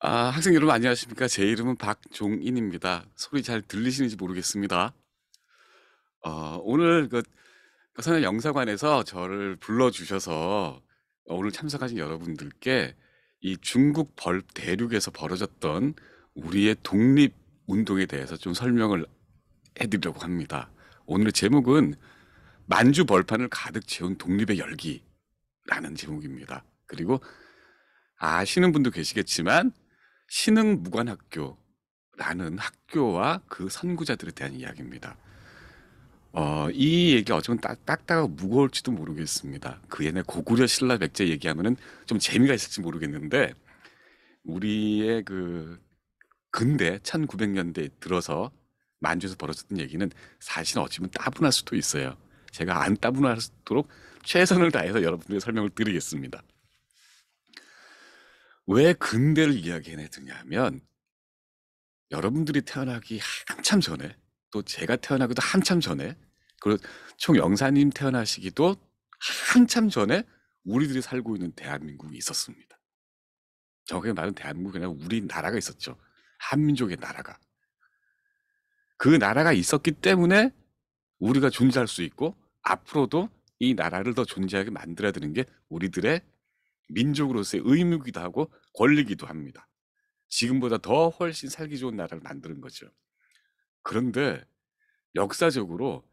학생 여러분 안녕하십니까? 제 이름은 박종인입니다. 소리 잘 들리시는지 모르겠습니다. 오늘 서현 영사관에서 저를 불러주셔서 오늘 참석하신 여러분들께 이 중국 대륙에서 벌어졌던 우리의 독립운동에 대해서 좀 설명을 해드리려고 합니다. 오늘의 제목은 만주 벌판을 가득 채운 독립의 열기라는 제목입니다. 그리고 아시는 분도 계시겠지만 신흥무관학교라는 학교와 그 선구자들에 대한 이야기입니다. 이 얘기 어쩌면 딱딱하고 무거울지도 모르겠습니다. 그 옛날 고구려 신라 백제 얘기하면은 좀 재미가 있을지 모르겠는데 우리의 그 근대 1900년대 들어서 만주에서 벌어졌던 얘기는 사실 어찌 보면 따분할 수도 있어요. 제가 안 따분하도록 최선을 다해서 여러분들에게 설명을 드리겠습니다. 왜 근대를 이야기해내드냐면 여러분들이 태어나기 한참 전에 또 제가 태어나기도 한참 전에 그리고 총 영사님 태어나시기도 한참 전에 우리들이 살고 있는 대한민국이 있었습니다. 정확하게 말하면 대한민국이 아니라 우리나라가 있었죠. 한민족의 나라가. 그 나라가 있었기 때문에 우리가 존재할 수 있고 앞으로도 이 나라를 더 존재하게 만들어야 되는 게 우리들의 민족으로서의 의무이기도 하고 권리이기도 합니다. 지금보다 더 훨씬 살기 좋은 나라를 만드는 거죠. 그런데 역사적으로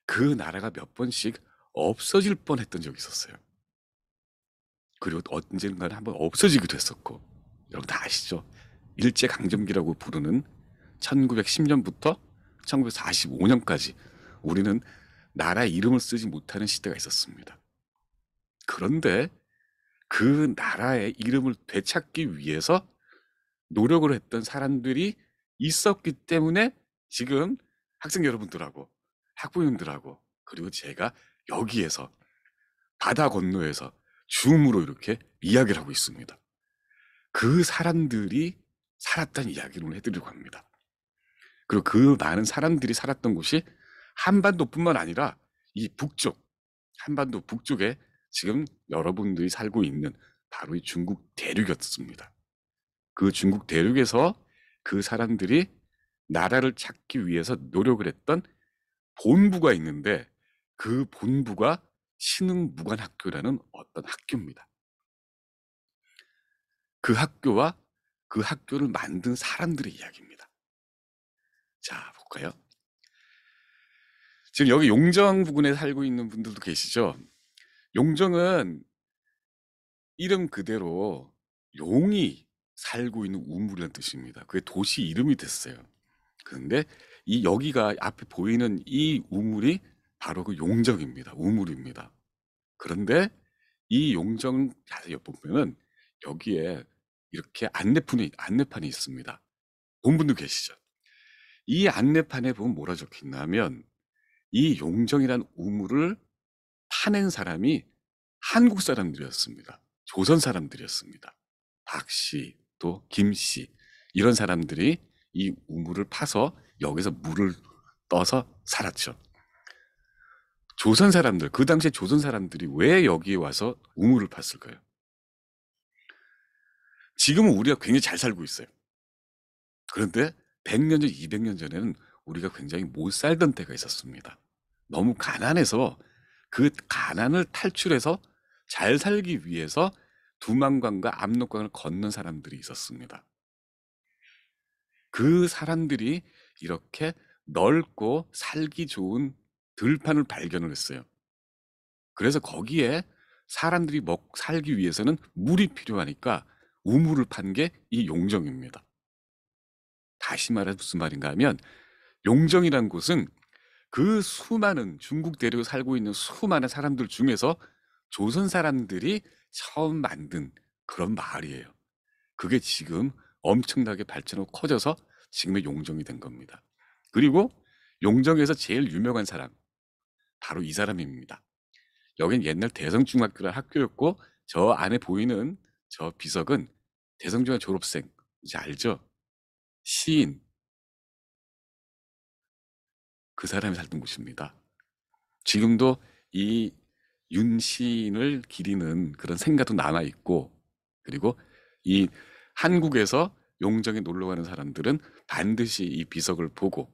그 나라가 몇 번씩 없어질 뻔했던 적이 있었어요. 그리고 언젠가는 한번 없어지기도 했었고, 여러분 다 아시죠? 일제강점기라고 부르는 1910년부터 1945년까지 우리는 나라 이름을 쓰지 못하는 시대가 있었습니다. 그런데 그 나라의 이름을 되찾기 위해서 노력을 했던 사람들이 있었기 때문에 지금 학생 여러분들하고 학부모님들하고 그리고 제가 여기에서 바다 건너에서 줌으로 이렇게 이야기를 하고 있습니다. 그 사람들이 살았던 이야기를 오늘 해드리려고 합니다. 그리고 그 많은 사람들이 살았던 곳이 한반도뿐만 아니라 이 북쪽, 한반도 북쪽에 지금 여러분들이 살고 있는 바로 이 중국 대륙이었습니다. 그 중국 대륙에서 그 사람들이 나라를 찾기 위해서 노력을 했던 본부가 있는데 그 본부가 신흥무관학교라는 어떤 학교입니다. 그 학교와 그 학교를 만든 사람들의 이야기입니다. 자, 볼까요? 지금 여기 용정 부근에 살고 있는 분들도 계시죠? 용정은 이름 그대로 용이 살고 있는 우물이라는 뜻입니다. 그게 도시 이름이 됐어요. 그런데 이 여기가 앞에 보이는 이 우물이 바로 그 용정입니다. 우물입니다. 그런데 이 용정 자세히 보면은 여기에 이렇게 안내판이 있습니다. 본 분도 계시죠? 이 안내판에 보면 뭐라 적혀 있냐면 이 용정이란 우물을 파낸 사람이 한국 사람들이었습니다. 조선 사람들이었습니다. 박씨, 또 김씨 이런 사람들이 이 우물을 파서 여기서 물을 떠서 살았죠. 조선 사람들, 그 당시에 조선 사람들이 왜 여기에 와서 우물을 팠을까요? 지금은 우리가 굉장히 잘 살고 있어요. 그런데 100년 전, 200년 전에는 우리가 굉장히 못 살던 때가 있었습니다. 너무 가난해서 그 가난을 탈출해서 잘 살기 위해서 두만강과 압록강을 건넌 사람들이 있었습니다. 그 사람들이 이렇게 넓고 살기 좋은 들판을 발견을 했어요. 그래서 거기에 사람들이 살기 위해서는 물이 필요하니까 우물을 판 게 이 용정입니다. 다시 말해 무슨 말인가 하면 용정이란 곳은 그 수많은 중국 대륙에 살고 있는 수많은 사람들 중에서 조선 사람들이 처음 만든 그런 마을이에요. 그게 지금 엄청나게 발전하고 커져서 지금의 용정이 된 겁니다. 그리고 용정에서 제일 유명한 사람 바로 이 사람입니다. 여긴 옛날 대성중학교라는 학교였고 저 안에 보이는 저 비석은 대성중학교 졸업생 이제 알죠? 시인 그 사람이 살던 곳입니다. 지금도 이 윤시인을 기리는 그런 생가도 남아 있고 그리고 이 한국에서 용정에 놀러 가는 사람들은 반드시 이 비석을 보고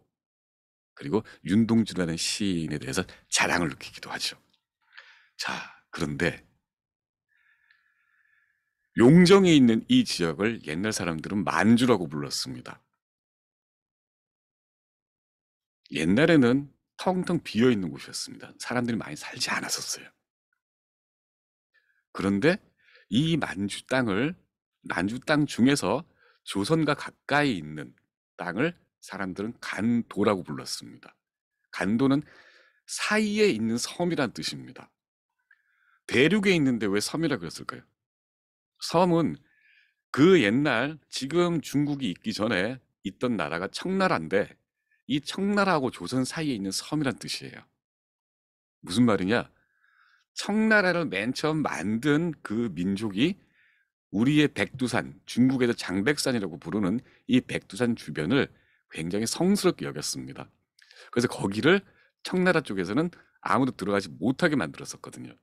그리고 윤동주라는 시인에 대해서 자랑을 느끼기도 하죠. 자, 그런데 용정에 있는 이 지역을 옛날 사람들은 만주라고 불렀습니다. 옛날에는 텅텅 비어 있는 곳이었습니다. 사람들이 많이 살지 않았었어요. 그런데 이 만주 땅 중에서 조선과 가까이 있는 땅을 사람들은 간도라고 불렀습니다. 간도는 사이에 있는 섬이란 뜻입니다. 대륙에 있는데 왜 섬이라 그랬을까요? 섬은 그 옛날 지금 중국이 있기 전에 있던 나라가 청나라인데 이 청나라하고 조선 사이에 있는 섬이란 뜻이에요. 무슨 말이냐? 청나라를 맨 처음 만든 그 민족이 우리의 백두산, 중국에서 장백산이라고 부르는 이 백두산 주변을 굉장히 성스럽게 여겼습니다. 그래서 거기를 청나라 쪽에서는 아무도 들어가지 못하게 만들었었거든요.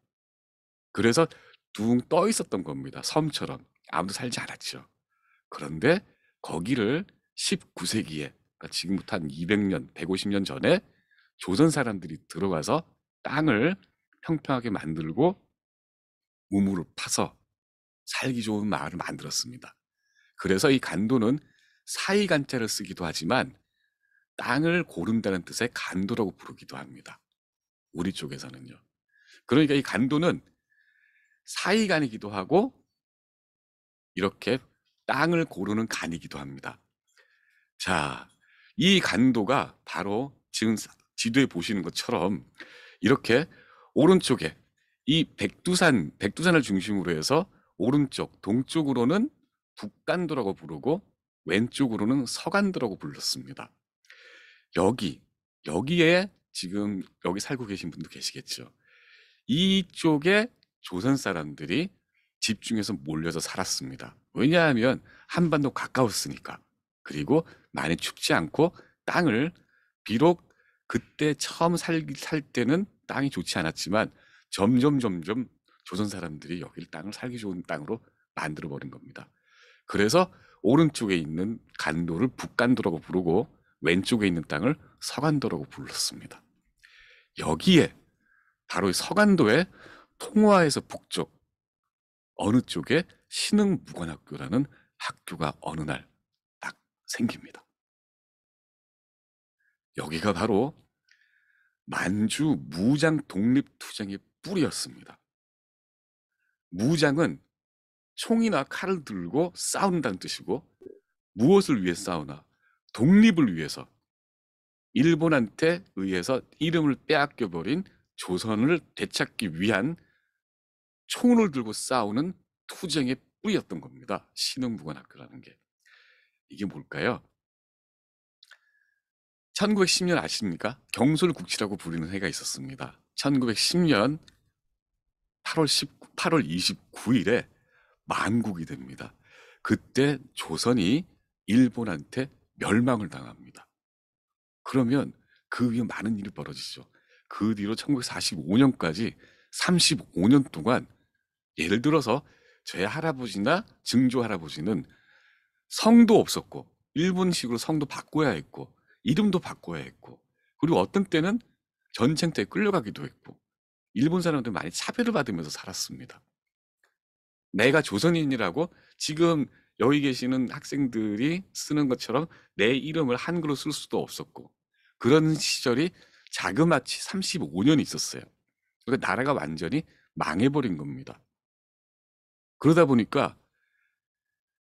그래서 둥 떠 있었던 겁니다. 섬처럼. 아무도 살지 않았죠. 그런데 거기를 19세기에, 그러니까 지금부터 한 200년, 150년 전에 조선 사람들이 들어가서 땅을 평평하게 만들고 우물을 파서 살기 좋은 마을을 만들었습니다. 그래서 이 간도는 사이간자를 쓰기도 하지만 땅을 고른다는 뜻의 간도라고 부르기도 합니다. 우리 쪽에서는요. 그러니까 이 간도는 사이간이기도 하고 이렇게 땅을 고르는 간이기도 합니다. 자, 이 간도가 바로 지금 지도에 보시는 것처럼 이렇게 오른쪽에 이 백두산을 중심으로 해서 오른쪽, 동쪽으로는 북간도라고 부르고 왼쪽으로는 서간도라고 불렀습니다. 여기에 지금 여기 살고 계신 분도 계시겠죠. 이쪽에 조선 사람들이 집중해서 몰려서 살았습니다. 왜냐하면 한반도 가까웠으니까. 그리고 많이 춥지 않고 땅을 비록 그때 처음 살 때는 땅이 좋지 않았지만 점점 조선 사람들이 여기를 땅을 살기 좋은 땅으로 만들어 버린 겁니다. 그래서 오른쪽에 있는 간도를 북간도라고 부르고 왼쪽에 있는 땅을 서간도라고 불렀습니다. 여기에 바로 서간도에 통화에서 북쪽 어느 쪽에 신흥무관학교라는 학교가 어느 날 딱 생깁니다. 여기가 바로 만주 무장 독립투쟁의 뿌리였습니다. 무장은 총이나 칼을 들고 싸운다는 뜻이고 무엇을 위해 싸우나? 독립을 위해서 일본한테 의해서 이름을 빼앗겨버린 조선을 되찾기 위한 총을 들고 싸우는 투쟁의 뿌리였던 겁니다. 신흥무관학교라는 게. 이게 뭘까요? 1910년 아십니까? 경술국치라고 부르는 해가 있었습니다. 1910년 8월 29일에 만국이 됩니다. 그때 조선이 일본한테 멸망을 당합니다. 그러면 그 위에 많은 일이 벌어지죠. 그 뒤로 1945년까지 35년 동안 예를 들어서 제 할아버지나 증조 할아버지는 성도 없었고 일본식으로 성도 바꿔야 했고 이름도 바꿔야 했고 그리고 어떤 때는 전쟁 때 끌려가기도 했고 일본 사람들 많이 차별을 받으면서 살았습니다. 내가 조선인이라고 지금 여기 계시는 학생들이 쓰는 것처럼 내 이름을 한글로 쓸 수도 없었고 그런 시절이 자그마치 35년이 있었어요. 그러니까 나라가 완전히 망해버린 겁니다. 그러다 보니까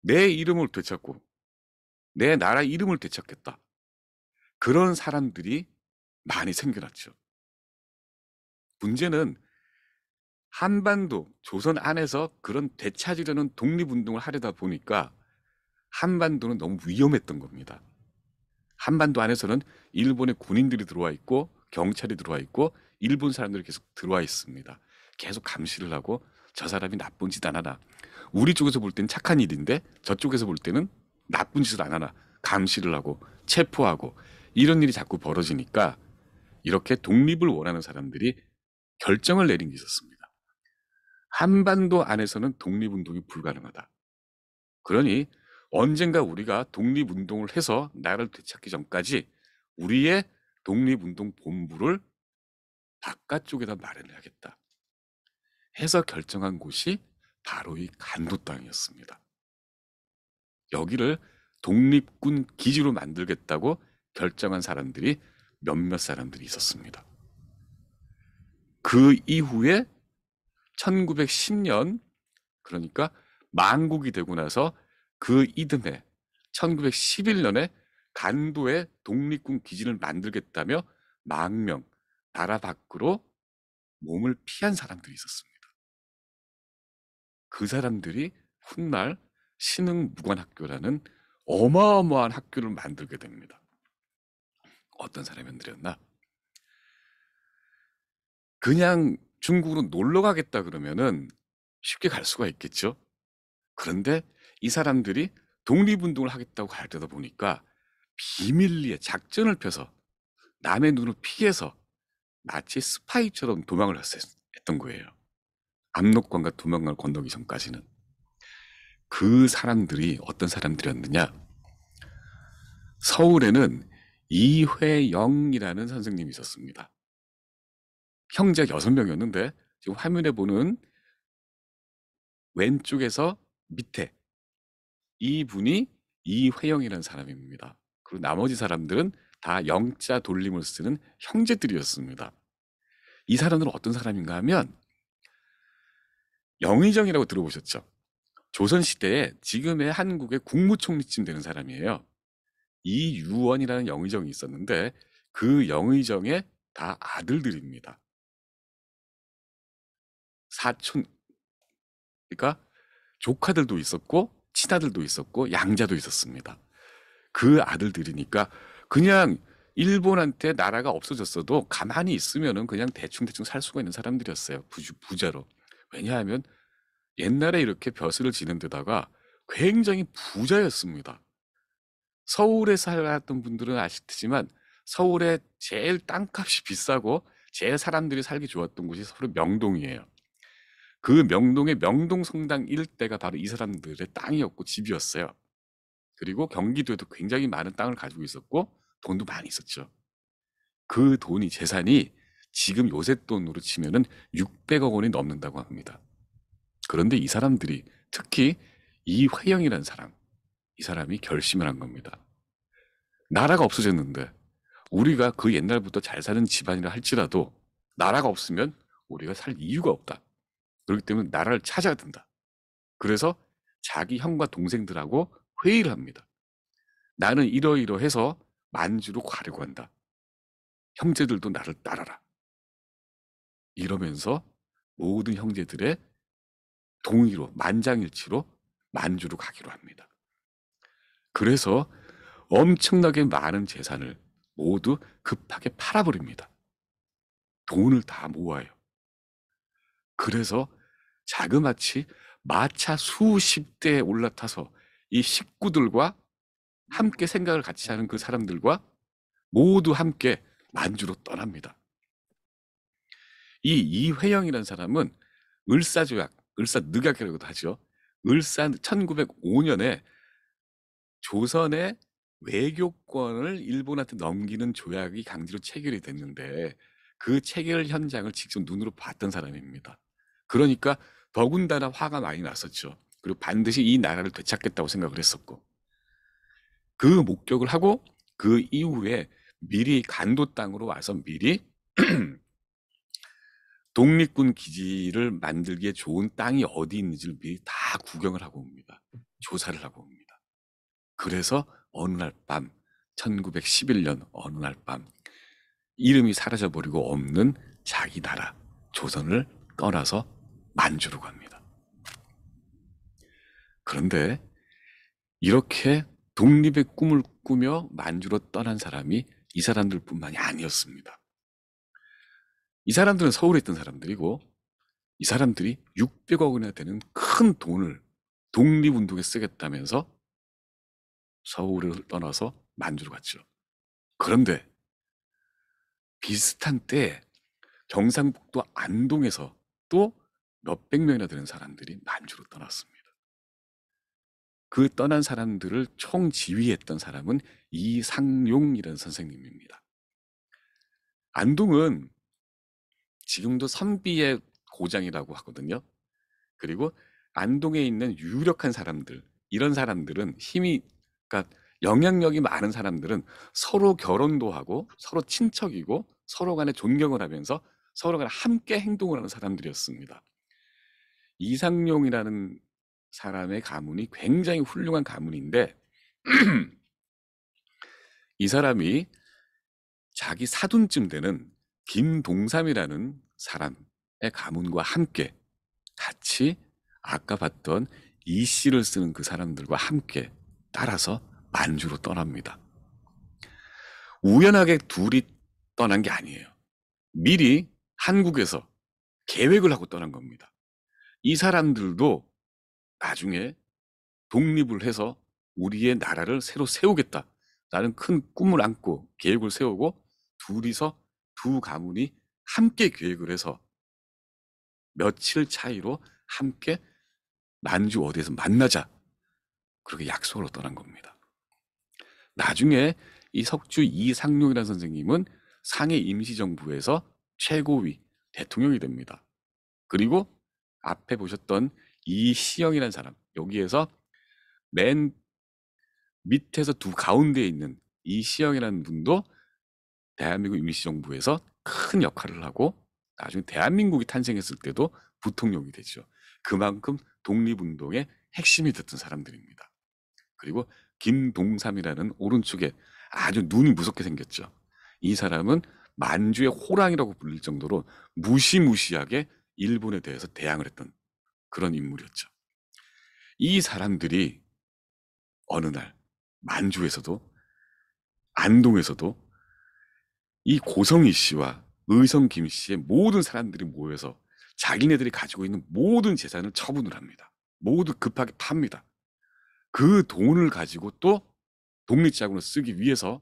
내 이름을 되찾고 내 나라 이름을 되찾겠다. 그런 사람들이 많이 생겨났죠. 문제는 한반도, 조선 안에서 그런 되찾으려는 독립운동을 하려다 보니까 한반도는 너무 위험했던 겁니다. 한반도 안에서는 일본의 군인들이 들어와 있고 경찰이 들어와 있고 일본 사람들이 계속 들어와 있습니다. 계속 감시를 하고 저 사람이 나쁜 짓 안 하나. 우리 쪽에서 볼 때는 착한 일인데 저쪽에서 볼 때는 나쁜 짓을 안 하나. 감시를 하고 체포하고 이런 일이 자꾸 벌어지니까 이렇게 독립을 원하는 사람들이 결정을 내린 게 있었습니다. 한반도 안에서는 독립운동이 불가능하다. 그러니 언젠가 우리가 독립운동을 해서 나라를 되찾기 전까지 우리의 독립운동 본부를 바깥쪽에다 마련해야겠다 해서 결정한 곳이 바로 이 간도 땅이었습니다. 여기를 독립군 기지로 만들겠다고 결정한 사람들이 몇몇 사람들이 있었습니다. 그 이후에 1910년, 그러니까 만국이 되고 나서 그 이듬해 1911년에 간도에 독립군 기지를 만들겠다며 망명, 나라 밖으로 몸을 피한 사람들이 있었습니다. 그 사람들이 훗날 신흥무관학교라는 어마어마한 학교를 만들게 됩니다. 어떤 사람들이었나? 그냥 중국으로 놀러 가겠다 그러면은 쉽게 갈 수가 있겠죠. 그런데 이 사람들이 독립운동을 하겠다고 갈 때다 보니까 비밀리에 작전을 펴서 남의 눈을 피해서 마치 스파이처럼 도망을 했던 거예요. 압록강과 두만강을 건너기 전까지는. 그 사람들이 어떤 사람들이었느냐? 서울에는 이회영이라는 선생님이 있었습니다. 형제가 6명이었는데 지금 화면에 보는 왼쪽에서 밑에 이분이 이회영이라는 사람입니다. 그리고 나머지 사람들은 다 영자 돌림을 쓰는 형제들이었습니다. 이 사람들은 어떤 사람인가 하면 영의정이라고 들어보셨죠? 조선시대에 지금의 한국의 국무총리쯤 되는 사람이에요. 이유원이라는 영의정이 있었는데 그 영의정의 다 아들들입니다. 사촌, 그러니까 조카들도 있었고 친아들도 있었고 양자도 있었습니다. 그 아들들이니까 그냥 일본한테 나라가 없어졌어도 가만히 있으면은 그냥 대충 살 수가 있는 사람들이었어요. 부자로. 왜냐하면 옛날에 이렇게 벼슬을 지는 데다가 굉장히 부자였습니다. 서울에 살았던 분들은 아시겠지만 서울에 제일 땅값이 비싸고 제일 사람들이 살기 좋았던 곳이 서울 명동이에요. 그 명동의 명동성당 일대가 바로 이 사람들의 땅이었고 집이었어요. 그리고 경기도에도 굉장히 많은 땅을 가지고 있었고 돈도 많이 있었죠. 그 돈이 재산이 지금 요새 돈으로 치면은 600억 원이 넘는다고 합니다. 그런데 이 사람들이 특히 이회영이라는 사람, 이 사람이 결심을 한 겁니다. 나라가 없어졌는데 우리가 그 옛날부터 잘 사는 집안이라 할지라도 나라가 없으면 우리가 살 이유가 없다. 그렇기 때문에 나라를 찾아야 된다. 그래서 자기 형과 동생들하고 회의를 합니다. 나는 이러이러해서 만주로 가려고 한다. 형제들도 나를 따라라. 이러면서 모든 형제들의 동의로 만장일치로 만주로 가기로 합니다. 그래서 엄청나게 많은 재산을 모두 급하게 팔아버립니다. 돈을 다 모아요. 그래서 자그마치 마차 수십 대에 올라타서 이 식구들과 함께 생각을 같이 하는 그 사람들과 모두 함께 만주로 떠납니다. 이 이회영이라는 사람은 을사조약, 을사늑약이라고도 하죠. 을사 1905년에 조선의 외교권을 일본한테 넘기는 조약이 강제로 체결이 됐는데 그 체결 현장을 직접 눈으로 봤던 사람입니다. 그러니까 더군다나 화가 많이 났었죠. 그리고 반드시 이 나라를 되찾겠다고 생각을 했었고 그 목격을 하고 그 이후에 미리 간도 땅으로 와서 미리 독립군 기지를 만들기에 좋은 땅이 어디 있는지를 미리 다 구경을 하고 옵니다. 조사를 하고 옵니다. 그래서 어느 날 밤, 1911년 어느 날 밤, 이름이 사라져버리고 없는 자기 나라, 조선을 떠나서 만주로 갑니다. 그런데 이렇게 독립의 꿈을 꾸며 만주로 떠난 사람이 이 사람들 뿐만이 아니었습니다. 이 사람들은 서울에 있던 사람들이고 이 사람들이 600억 원이나 되는 큰 돈을 독립운동에 쓰겠다면서 서울을 떠나서 만주로 갔죠. 그런데 비슷한 때에 경상북도 안동에서 또 몇백 명이나 되는 사람들이 만주로 떠났습니다. 그 떠난 사람들을 총지휘했던 사람은 이상용이라는 선생님입니다. 안동은 지금도 선비의 고장이라고 하거든요. 그리고 안동에 있는 유력한 사람들, 이런 사람들은 그러니까 영향력이 많은 사람들은 서로 결혼도 하고 서로 친척이고 서로 간에 존경을 하면서 서로 간에 함께 행동을 하는 사람들이었습니다. 이상용이라는 사람의 가문이 굉장히 훌륭한 가문인데 이 사람이 자기 사돈쯤 되는 김동삼이라는 사람의 가문과 함께 같이 아까 봤던 이 씨를 쓰는 그 사람들과 함께 따라서 만주로 떠납니다. 우연하게 둘이 떠난 게 아니에요. 미리 한국에서 계획을 하고 떠난 겁니다. 이 사람들도 나중에 독립을 해서 우리의 나라를 새로 세우겠다라는 큰 꿈을 안고 계획을 세우고 둘이서 두 가문이 함께 계획을 해서 며칠 차이로 함께 만주 어디에서 만나자 그렇게 약속으로 떠난 겁니다. 나중에 이 석주 이상용이라는 선생님은 상해 임시정부에서 최고위 대통령이 됩니다. 그리고 앞에 보셨던 이시영이라는 사람, 여기에서 맨 밑에서 두 가운데에 있는 이시영이라는 분도 대한민국 임시정부에서 큰 역할을 하고 나중에 대한민국이 탄생했을 때도 부통령이 되죠. 그만큼 독립운동의 핵심이 됐던 사람들입니다. 그리고 김동삼이라는 오른쪽에 아주 눈이 무섭게 생겼죠. 이 사람은 만주의 호랑이라고 불릴 정도로 무시무시하게 일본에 대해서 대항을 했던 그런 인물이었죠. 이 사람들이 어느 날 만주에서도 안동에서도 이 고성희 씨와 의성 김 씨의 모든 사람들이 모여서 자기네들이 가지고 있는 모든 재산을 처분을 합니다. 모두 급하게 팝니다. 그 돈을 가지고 또 독립자금을 쓰기 위해서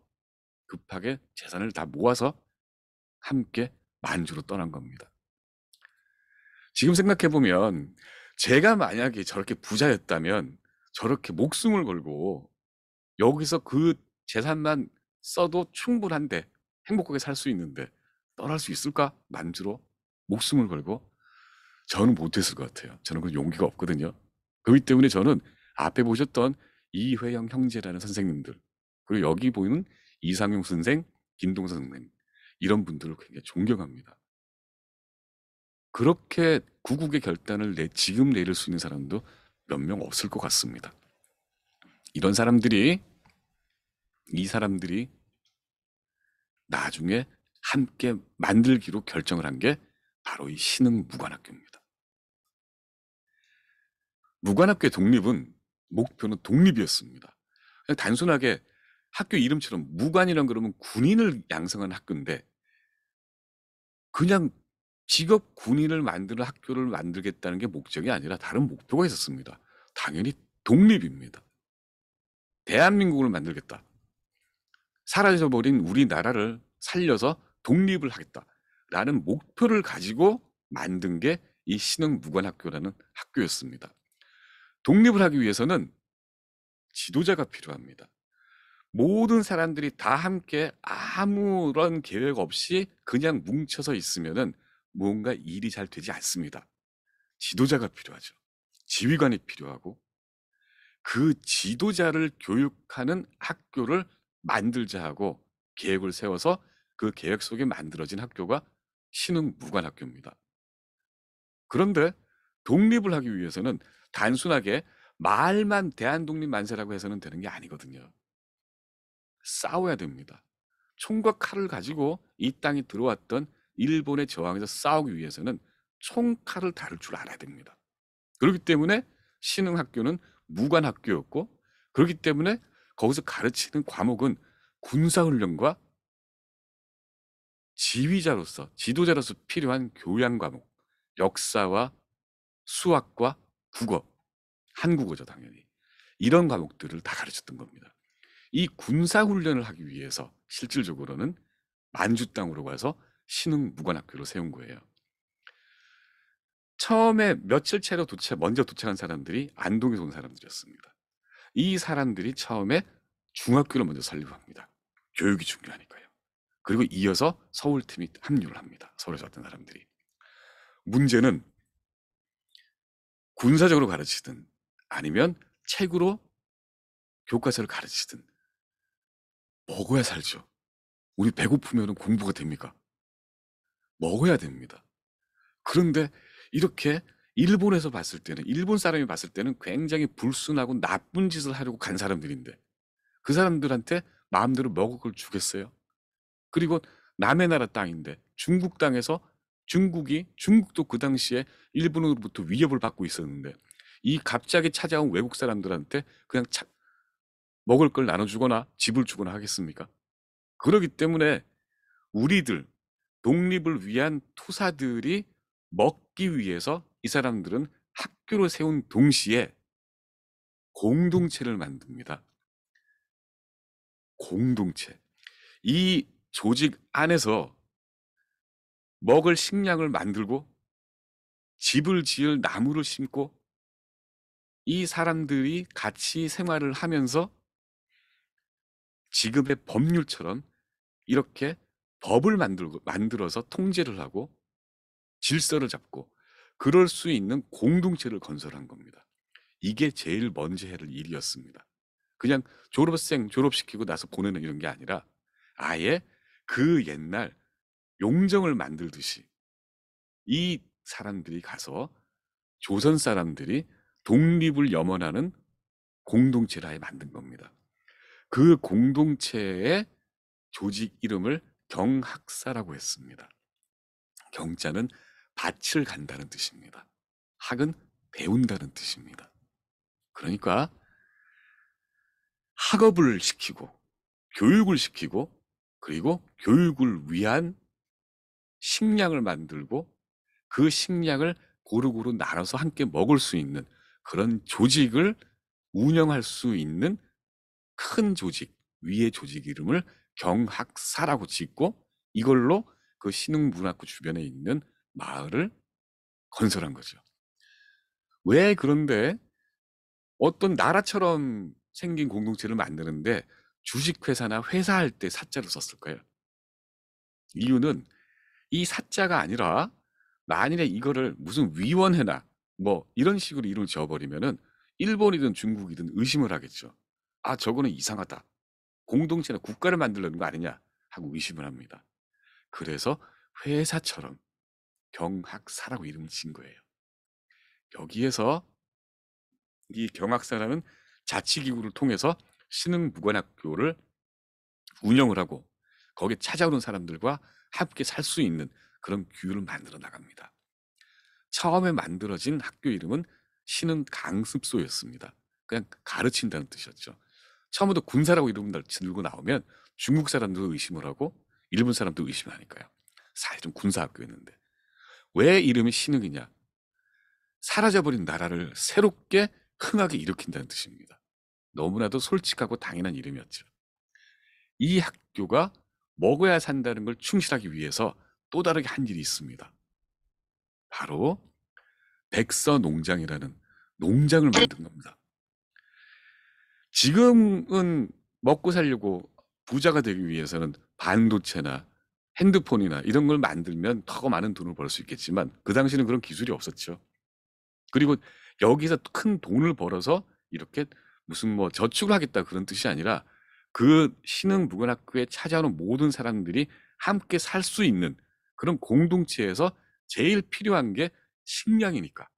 급하게 재산을 다 모아서 함께 만주로 떠난 겁니다. 지금 생각해보면 제가 만약에 저렇게 부자였다면 저렇게 목숨을 걸고 여기서 그 재산만 써도 충분한데 행복하게 살 수 있는데 떠날 수 있을까? 만주로 목숨을 걸고 저는 못했을 것 같아요. 저는 그 용기가 없거든요. 그렇기 때문에 저는 앞에 보셨던 이회영 형제라는 선생님들 그리고 여기 보이는 이상용 선생, 김동선 선생 이런 분들을 굉장히 존경합니다. 그렇게 구국의 결단을 지금 내릴 수 있는 사람도 몇 명 없을 것 같습니다. 이런 사람들이 이 사람들이 나중에 함께 만들기로 결정을 한 게 바로 이 신흥 무관학교입니다. 무관학교의 독립은 목표는 독립이었습니다. 그냥 단순하게 학교 이름처럼 무관이란 그러면 군인을 양성한 학교인데 그냥 직업 군인을 만드는 학교를 만들겠다는 게 목적이 아니라 다른 목표가 있었습니다. 당연히 독립입니다. 대한민국을 만들겠다. 사라져버린 우리나라를 살려서 독립을 하겠다라는 목표를 가지고 만든 게 이 신흥무관학교라는 학교였습니다. 독립을 하기 위해서는 지도자가 필요합니다. 모든 사람들이 다 함께 아무런 계획 없이 그냥 뭉쳐서 있으면은 뭔가 일이 잘 되지 않습니다. 지도자가 필요하죠. 지휘관이 필요하고 그 지도자를 교육하는 학교를 만들자 하고 계획을 세워서 그 계획 속에 만들어진 학교가 신흥무관학교입니다. 그런데 독립을 하기 위해서는 단순하게 말만 대한독립 만세라고 해서는 되는 게 아니거든요. 싸워야 됩니다. 총과 칼을 가지고 이 땅에 들어왔던 일본에 저항해서 싸우기 위해서는 총칼을 다룰 줄 알아야 됩니다. 그렇기 때문에 신흥학교는 무관학교였고 그렇기 때문에 거기서 가르치는 과목은 군사훈련과 지휘자로서 지도자로서 필요한 교양 과목, 역사와 수학과 국어, 한국어죠 당연히. 이런 과목들을 다 가르쳤던 겁니다. 이 군사훈련을 하기 위해서 실질적으로는 만주 땅으로 가서 신흥무관학교를 세운 거예요. 처음에 며칠 채로 먼저 도착한 사람들이 안동에서 온 사람들이었습니다. 이 사람들이 처음에 중학교를 먼저 설립합니다. 교육이 중요하니까요. 그리고 이어서 서울팀이 합류를 합니다. 서울에서 왔던 사람들이. 문제는 군사적으로 가르치든 아니면 책으로 교과서를 가르치든 먹어야 살죠. 우리 배고프면 공부가 됩니까? 먹어야 됩니다. 그런데 이렇게 일본에서 봤을 때는, 일본 사람이 봤을 때는 굉장히 불순하고 나쁜 짓을 하려고 간 사람들인데 그 사람들한테 마음대로 먹을 걸 주겠어요? 그리고 남의 나라 땅인데 중국 땅에서 중국도 그 당시에 일본으로부터 위협을 받고 있었는데 이 갑자기 찾아온 외국 사람들한테 그냥 먹을 걸 나눠주거나 집을 주거나 하겠습니까? 그렇기 때문에 우리들 독립을 위한 투사들이 먹기 위해서 이 사람들은 학교를 세운 동시에 공동체를 만듭니다. 공동체. 이 조직 안에서 먹을 식량을 만들고 집을 지을 나무를 심고 이 사람들이 같이 생활을 하면서 지금의 법률처럼 이렇게 법을 만들어서 통제를 하고 질서를 잡고 그럴 수 있는 공동체를 건설한 겁니다. 이게 제일 먼저 해야 할 일이었습니다. 그냥 졸업생 졸업시키고 나서 보내는 이런 게 아니라 아예 그 옛날 용정을 만들듯이 이 사람들이 가서 조선 사람들이 독립을 염원하는 공동체를 아예 만든 겁니다. 그 공동체의 조직 이름을 경학사라고 했습니다. 경자는 밭을 간다는 뜻입니다. 학은 배운다는 뜻입니다. 그러니까 학업을 시키고 교육을 시키고 그리고 교육을 위한 식량을 만들고 그 식량을 고루고루 나눠서 함께 먹을 수 있는 그런 조직을 운영할 수 있는 큰 조직, 위의 조직 이름을 경학사라고 짓고 이걸로 그 신흥문학구 주변에 있는 마을을 건설한 거죠. 왜 그런데 어떤 나라처럼 생긴 공동체를 만드는데 주식회사나 회사 할 때 사자를 썼을까요? 이유는 이 사자가 아니라 만일에 이거를 무슨 위원회나 뭐 이런 식으로 이름을 지어버리면은 일본이든 중국이든 의심을 하겠죠. 아, 저거는 이상하다. 공동체나 국가를 만들려는 거 아니냐 하고 의심을 합니다. 그래서 회사처럼 경학사라고 이름을 지은 거예요. 여기에서 이 경학사라는 자치기구를 통해서 신흥무관학교를 운영을 하고 거기에 찾아오는 사람들과 함께 살 수 있는 그런 규율을 만들어 나갑니다. 처음에 만들어진 학교 이름은 신흥강습소였습니다. 그냥 가르친다는 뜻이었죠. 처음부터 군사라고 이름을 들고 나오면 중국 사람도 의심을 하고 일본 사람도 의심을 하니까요. 사실은 군사학교였는데 왜 이름이 신흥이냐? 사라져버린 나라를 새롭게 흥하게 일으킨다는 뜻입니다. 너무나도 솔직하고 당연한 이름이었죠. 이 학교가 먹어야 산다는 걸 충실하기 위해서 또 다르게 한 일이 있습니다. 바로 백서농장이라는 농장을 만든 겁니다. 지금은 먹고 살려고 부자가 되기 위해서는 반도체나 핸드폰이나 이런 걸 만들면 더 많은 돈을 벌 수 있겠지만 그 당시는 그런 기술이 없었죠. 그리고 여기서 큰 돈을 벌어서 이렇게 무슨 뭐 저축을 하겠다 그런 뜻이 아니라 그 신흥무관학교에 찾아오는 모든 사람들이 함께 살 수 있는 그런 공동체에서 제일 필요한 게 식량이니까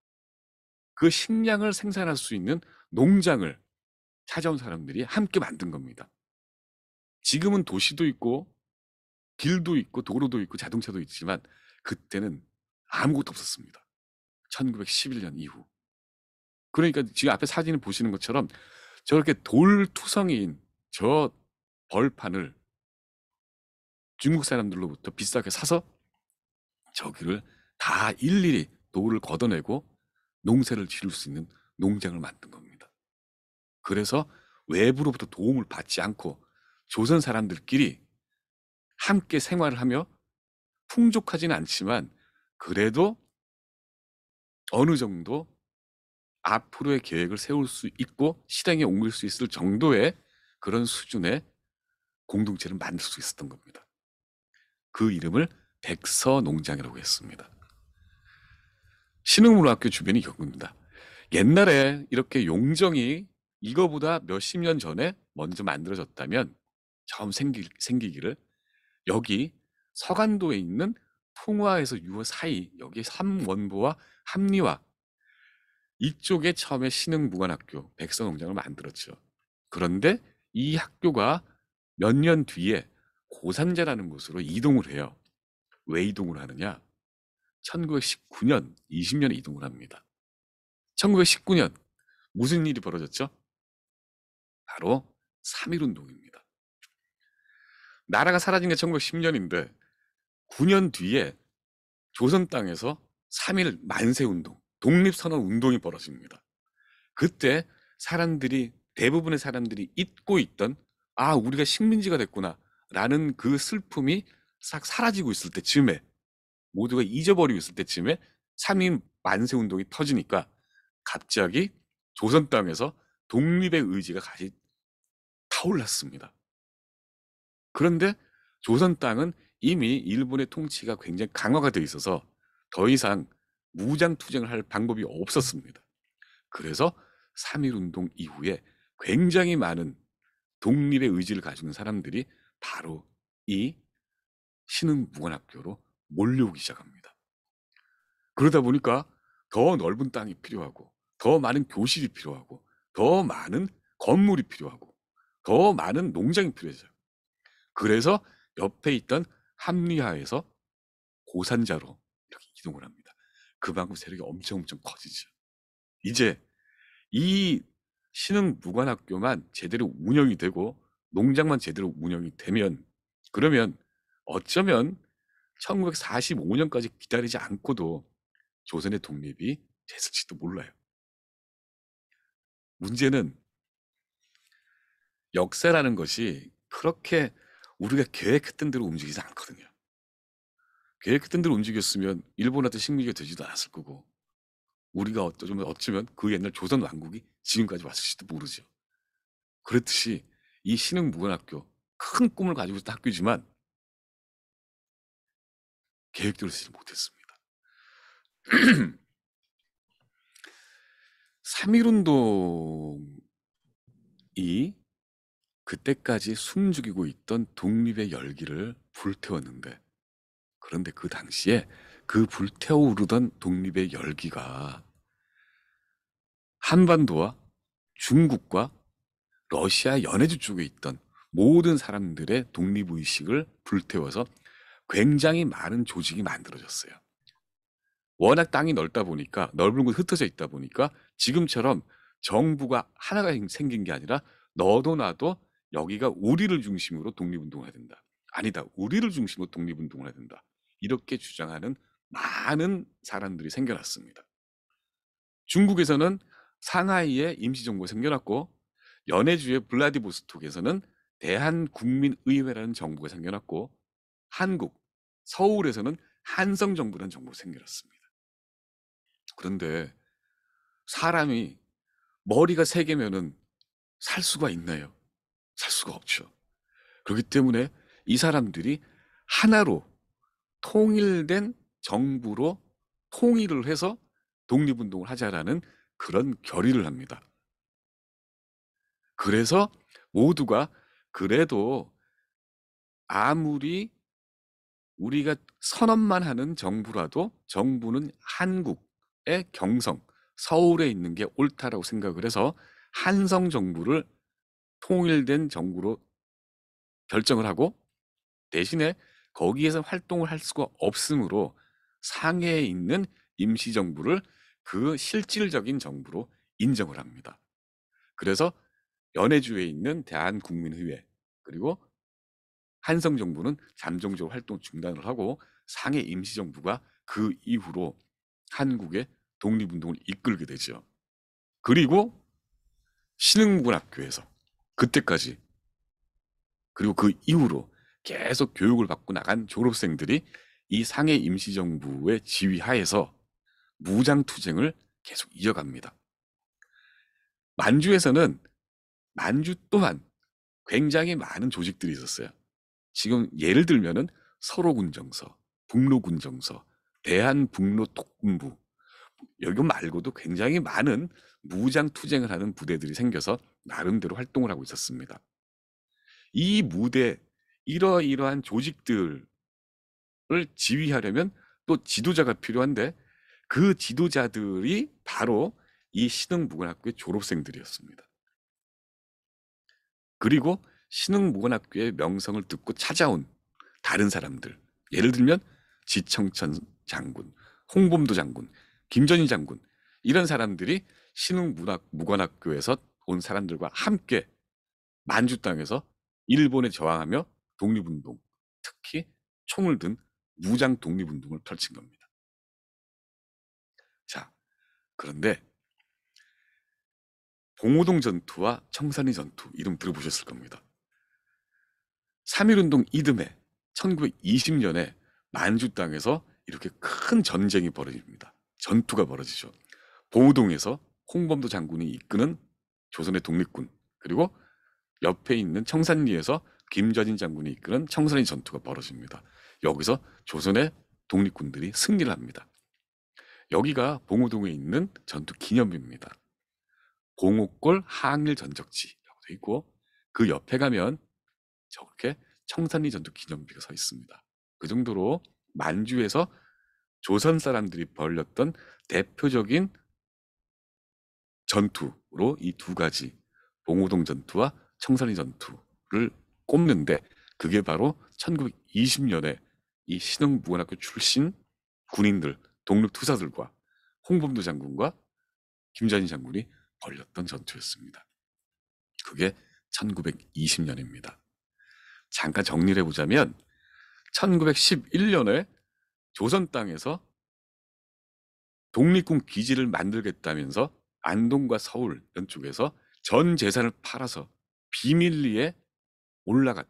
그 식량을 생산할 수 있는 농장을 찾아온 사람들이 함께 만든 겁니다. 지금은 도시도 있고 길도 있고 도로도 있고 자동차도 있지만 그때는 아무것도 없었습니다. 1911년 이후. 그러니까 지금 앞에 사진을 보시는 것처럼 저렇게 돌투성이인 저 벌판을 중국 사람들로부터 비싸게 사서 저기를 다 일일이 돌을 걷어내고 농사를 지을 수 있는 농장을 만든 겁니다. 그래서 외부로부터 도움을 받지 않고 조선 사람들끼리 함께 생활을 하며 풍족하지는 않지만 그래도 어느 정도 앞으로의 계획을 세울 수 있고 실행에 옮길 수 있을 정도의 그런 수준의 공동체를 만들 수 있었던 겁니다. 그 이름을 백서농장이라고 했습니다. 신흥문화학교 주변이 이겁니다. 옛날에 이렇게 용정이 이거보다 몇십 년 전에 먼저 만들어졌다면 처음 생기기를 여기 서간도에 있는 풍화에서 유화 사이 여기 삼원보와 합리화 이쪽에 처음에 신흥무관학교 백서농장을 만들었죠. 그런데 이 학교가 몇 년 뒤에 고산자라는 곳으로 이동을 해요. 왜 이동을 하느냐? 1919년, 20년에 이동을 합니다. 1919년 무슨 일이 벌어졌죠? 바로 3.1운동입니다. 나라가 사라진 게 1910년인데 9년 뒤에 조선 땅에서 3.1 만세운동, 독립선언운동이 벌어집니다. 그때 대부분의 사람들이 잊고 있던 우리가 식민지가 됐구나 라는 그 슬픔이 싹 사라지고 있을 때쯤에 모두가 잊어버리고 있을 때쯤에 3.1 만세운동이 터지니까 갑자기 조선 땅에서 독립의 의지가 다시 타올랐습니다. 그런데 조선 땅은 이미 일본의 통치가 굉장히 강화가 되어 있어서 더 이상 무장투쟁을 할 방법이 없었습니다. 그래서 3.1운동 이후에 굉장히 많은 독립의 의지를 가지고 있는 사람들이 바로 이 신흥무관학교로 몰려오기 시작합니다. 그러다 보니까 더 넓은 땅이 필요하고 더 많은 교실이 필요하고 더 많은 건물이 필요하고 더 많은 농장이 필요해져요. 그래서 옆에 있던 합리화에서 고산자로 이렇게 이동을 합니다. 그만큼 세력이 엄청 커지죠. 이제 이 신흥무관학교만 제대로 운영이 되고 농장만 제대로 운영이 되면 그러면 어쩌면 1945년까지 기다리지 않고도 조선의 독립이 됐을지도 몰라요. 문제는 역사라는 것이 그렇게 우리가 계획했던 대로 움직이지 않거든요. 계획했던 대로 움직였으면 일본한테 식민지가 되지도 않았을 거고 우리가 어쩌면 그 옛날 조선 왕국이 지금까지 왔을지도 모르죠. 그렇듯이 이 신흥무관학교 큰 꿈을 가지고 있던 학교지만 계획대로 쓰지 못했습니다. 3.1운동이 그때까지 숨죽이고 있던 독립의 열기를 불태웠는데 그런데 그 당시에 그 불태우르던 독립의 열기가 한반도와 중국과 러시아 연해주 쪽에 있던 모든 사람들의 독립의식을 불태워서 굉장히 많은 조직이 만들어졌어요. 워낙 땅이 넓은 곳 흩어져 있다 보니까 지금처럼 정부가 하나가 생긴 게 아니라 너도 나도 여기가 우리를 중심으로 독립운동을 해야 된다. 아니다. 우리를 중심으로 독립운동을 해야 된다. 이렇게 주장하는 많은 사람들이 생겨났습니다. 중국에서는 상하이에 임시정부가 생겨났고 연해주의 블라디보스톡에서는 대한국민의회라는 정부가 생겨났고 한국, 서울에서는 한성정부라는 정부가 생겨났습니다. 그런데 사람이 머리가 세 개면은 살 수가 있나요? 살 수가 없죠. 그렇기 때문에 이 사람들이 하나로 통일된 정부로 통일을 해서 독립운동을 하자라는 그런 결의를 합니다. 그래서 모두가 그래도 아무리 우리가 선언만 하는 정부라도 정부는 한국의 경성, 서울에 있는 게 옳다라고 생각을 해서 한성 정부를 통일된 정부로 결정을 하고 대신에 거기에서 활동을 할 수가 없으므로 상해에 있는 임시정부를 그 실질적인 정부로 인정을 합니다. 그래서 연해주에 있는 대한국민의회 그리고 한성정부는 잠정적으로 활동 중단을 하고 상해 임시정부가 그 이후로 한국의 독립운동을 이끌게 되죠. 그리고 신흥무관학교에서 그때까지 그리고 그 이후로 계속 교육을 받고 나간 졸업생들이 이 상해 임시정부의 지휘하에서 무장투쟁을 계속 이어갑니다. 만주에서는 만주 또한 굉장히 많은 조직들이 있었어요. 지금 예를 들면은 서로군정서, 북로군정서, 대한북로독군부, 여기 말고도 굉장히 많은 무장 투쟁을 하는 부대들이 생겨서 나름대로 활동을 하고 있었습니다. 이 무대, 이러이러한 조직들을 지휘하려면 또 지도자가 필요한데, 그 지도자들이 바로 이 신흥무관학교의 졸업생들이었습니다. 그리고 신흥무관학교의 명성을 듣고 찾아온 다른 사람들, 예를 들면 지청천 장군, 홍범도 장군, 김전희 장군, 이런 사람들이 신흥무관학교에서 온 사람들과 함께 만주 땅에서 일본에 저항하며 독립운동, 특히 총을 든 무장 독립운동을 펼친 겁니다. 자, 그런데 봉오동 전투와 청산리 전투, 이름 들어보셨을 겁니다. 3.1운동 이듬해 1920년에 만주 땅에서 이렇게 큰 전쟁이 벌어집니다. 전투가 벌어지죠. 봉오동에서 홍범도 장군이 이끄는 조선의 독립군, 그리고 옆에 있는 청산리에서 김전인 장군이 이끄는 청산리 전투가 벌어집니다. 여기서 조선의 독립군들이 승리를 합니다. 여기가 봉오동에 있는 전투 기념비입니다. 봉오골 항일 전적지라고 되어 있고, 그 옆에 가면 저렇게 청산리 전투 기념비가 서 있습니다. 그 정도로 만주에서 조선 사람들이 벌였던 대표적인 전투로 이 두 가지, 봉오동 전투와 청산리 전투를 꼽는데, 그게 바로 1920년에 이 신흥무관학교 출신 군인들, 독립투사들과 홍범도 장군과 김전희 장군이 벌였던 전투였습니다. 그게 1920년입니다. 잠깐 정리를 해보자면 1911년에 조선 땅에서 독립군 기지를 만들겠다면서 안동과 서울 이쪽에서 전 재산을 팔아서 비밀리에 올라간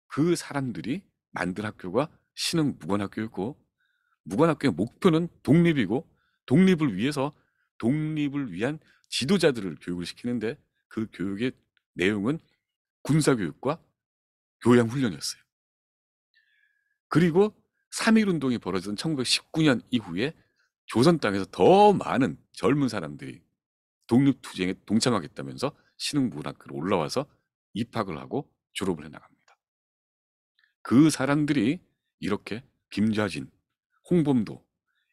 그 사람들이 만든 학교가 신흥무관학교였고, 무관학교의 목표는 독립이고, 독립을 위해서 독립을 위한 지도자들을 교육을 시키는데, 그 교육의 내용은 군사교육과 교양훈련이었어요. 그리고 3.1운동이 벌어졌던 1919년 이후에 조선 땅에서 더 많은 젊은 사람들이 독립투쟁에 동참하겠다면서 신흥무관학교로 올라와서 입학을 하고 졸업을 해나갑니다. 그 사람들이 이렇게 김좌진, 홍범도,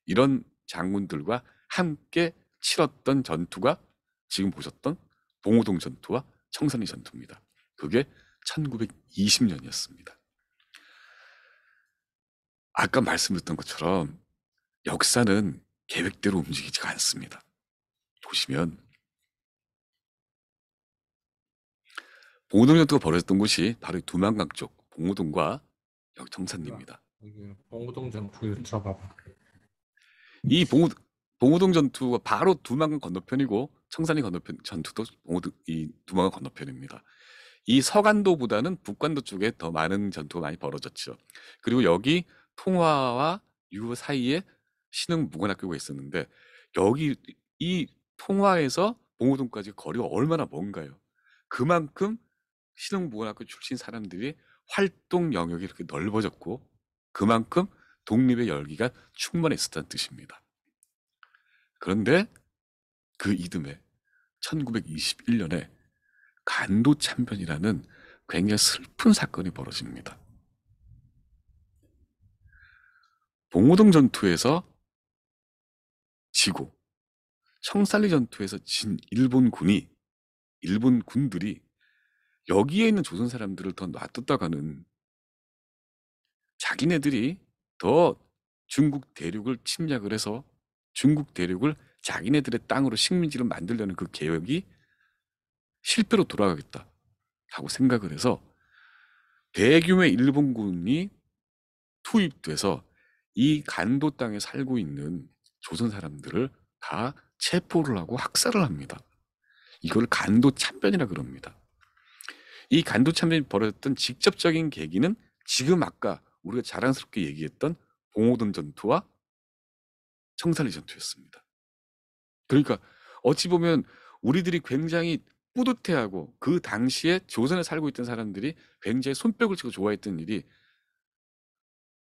이런 장군들과 함께 치렀던 전투가 지금 보셨던 봉오동 전투와 청산리 전투입니다. 그게 1920년이었습니다. 아까 말씀드렸던 것처럼 역사는 계획대로 움직이지가 않습니다. 보시면 봉오동 전투가 벌어졌던 곳이 바로 두만강 쪽 봉오동과 여기 청산리입니다. 여기 봉오동 전투 들어봐봐. 이 봉오동 전투가 바로 두만강 건너편이고, 청산리 건너편 전투도 이 두만강 건너편입니다. 이 서간도보다는 북간도 쪽에 더 많은 전투가 많이 벌어졌죠. 그리고 여기 통화와 유 사이에 신흥무관학교가 있었는데, 여기 이 통화에서 봉오동까지 거리가 얼마나 먼가요? 그만큼 신흥무관학교 출신 사람들이 활동 영역이 이렇게 넓어졌고, 그만큼 독립의 열기가 충만했었다는 뜻입니다. 그런데 그 이듬해 1921년에 간도참변이라는 굉장히 슬픈 사건이 벌어집니다. 봉오동 전투에서 지고 청산리 전투에서 진 일본 군들이 여기에 있는 조선 사람들을 더 놔뒀다가는 자기네들이 더 중국 대륙을 침략을 해서 중국 대륙을 자기네들의 땅으로 식민지를 만들려는 그 계획이 실패로 돌아가겠다 하고 생각을 해서 대규모의 일본군이 투입돼서 이 간도 땅에 살고 있는 조선 사람들을 다 체포를 하고 학살을 합니다. 이걸 간도 참변이라 그럽니다. 이 간도 참변이 벌어졌던 직접적인 계기는 지금 아까 우리가 자랑스럽게 얘기했던 봉오동 전투와 청산리 전투였습니다. 그러니까 어찌 보면 우리들이 굉장히 뿌듯해하고 그 당시에 조선에 살고 있던 사람들이 굉장히 손뼉을 치고 좋아했던 일이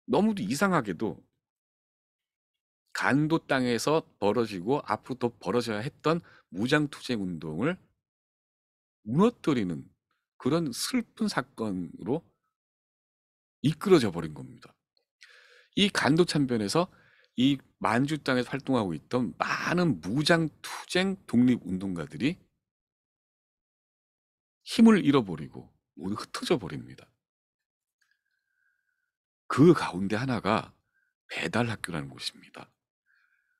너무도 이상하게도 간도 땅에서 벌어지고 앞으로 더 벌어져야 했던 무장투쟁 운동을 무너뜨리는 그런 슬픈 사건으로 이끌어져 버린 겁니다. 이 간도 참변에서 이 만주 땅에서 활동하고 있던 많은 무장투쟁 독립운동가들이 힘을 잃어버리고 모두 흩어져 버립니다. 그 가운데 하나가 배달학교라는 곳입니다.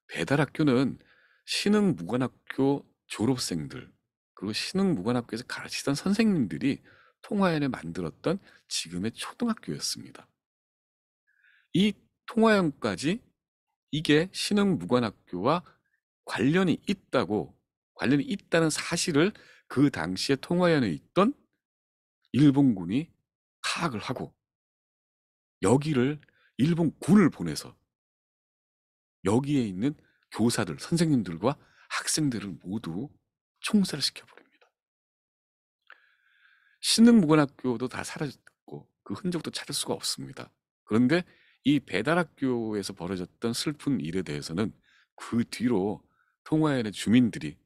배달학교는 신흥무관학교 졸업생들 그리고 신흥무관학교에서 가르치던 선생님들이 통화연에 만들었던 지금의 초등학교였습니다. 이 통화연까지 이게 신흥무관학교와 관련이 있다는 사실을 그 당시에 통화연에 있던 일본군이 파악을 하고 여기를 일본군을 보내서 여기에 있는 교사들, 선생님들과 학생들을 모두 총살을 시켜버립니다. 신흥무관학교도 다 사라졌고 그 흔적도 찾을 수가 없습니다. 그런데 이 배달학교에서 벌어졌던 슬픈 일에 대해서는 그 뒤로 통화연의 주민들이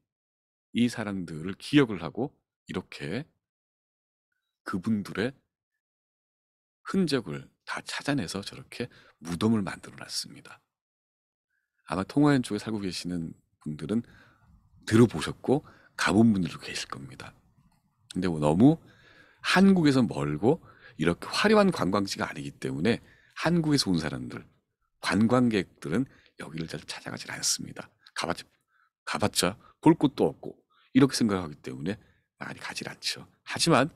이 사람들을 기억을 하고 이렇게 그분들의 흔적을 다 찾아내서 저렇게 무덤을 만들어 놨습니다. 아마 통화연 쪽에 살고 계시는 분들은 들어보셨고 가본 분들도 계실 겁니다. 근데 너무 한국에서 멀고 이렇게 화려한 관광지가 아니기 때문에 한국에서 온 사람들, 관광객들은 여기를 잘 찾아가질 않습니다. 가봤자 볼 곳도 없고 이렇게 생각하기 때문에 많이 가질 않죠. 하지만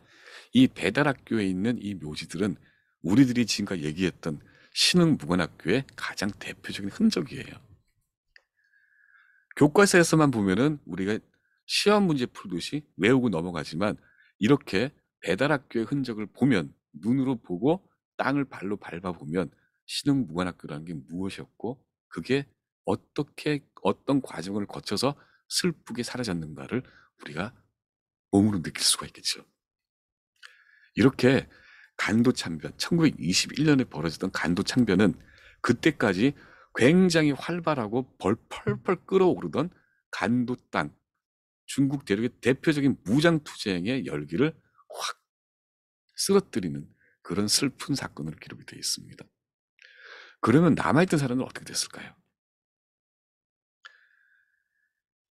이 배달학교에 있는 이 묘지들은 우리들이 지금까지 얘기했던 신흥무관학교의 가장 대표적인 흔적이에요. 교과서에서만 보면은 우리가 시험 문제 풀듯이 외우고 넘어가지만 이렇게 배달학교의 흔적을 보면 눈으로 보고 땅을 발로 밟아보면 신흥무관학교라는 게 무엇이었고 그게 어떻게 어떤 과정을 거쳐서 슬프게 사라졌는가를 우리가 몸으로 느낄 수가 있겠죠. 이렇게 간도창변, 1921년에 벌어졌던 간도창변은 그때까지 굉장히 활발하고 펄펄 끓어오르던 간도 땅, 중국 대륙의 대표적인 무장투쟁의 열기를 확 쓰러뜨리는 그런 슬픈 사건으로 기록이 되어 있습니다. 그러면 남아있던 사람은 어떻게 됐을까요?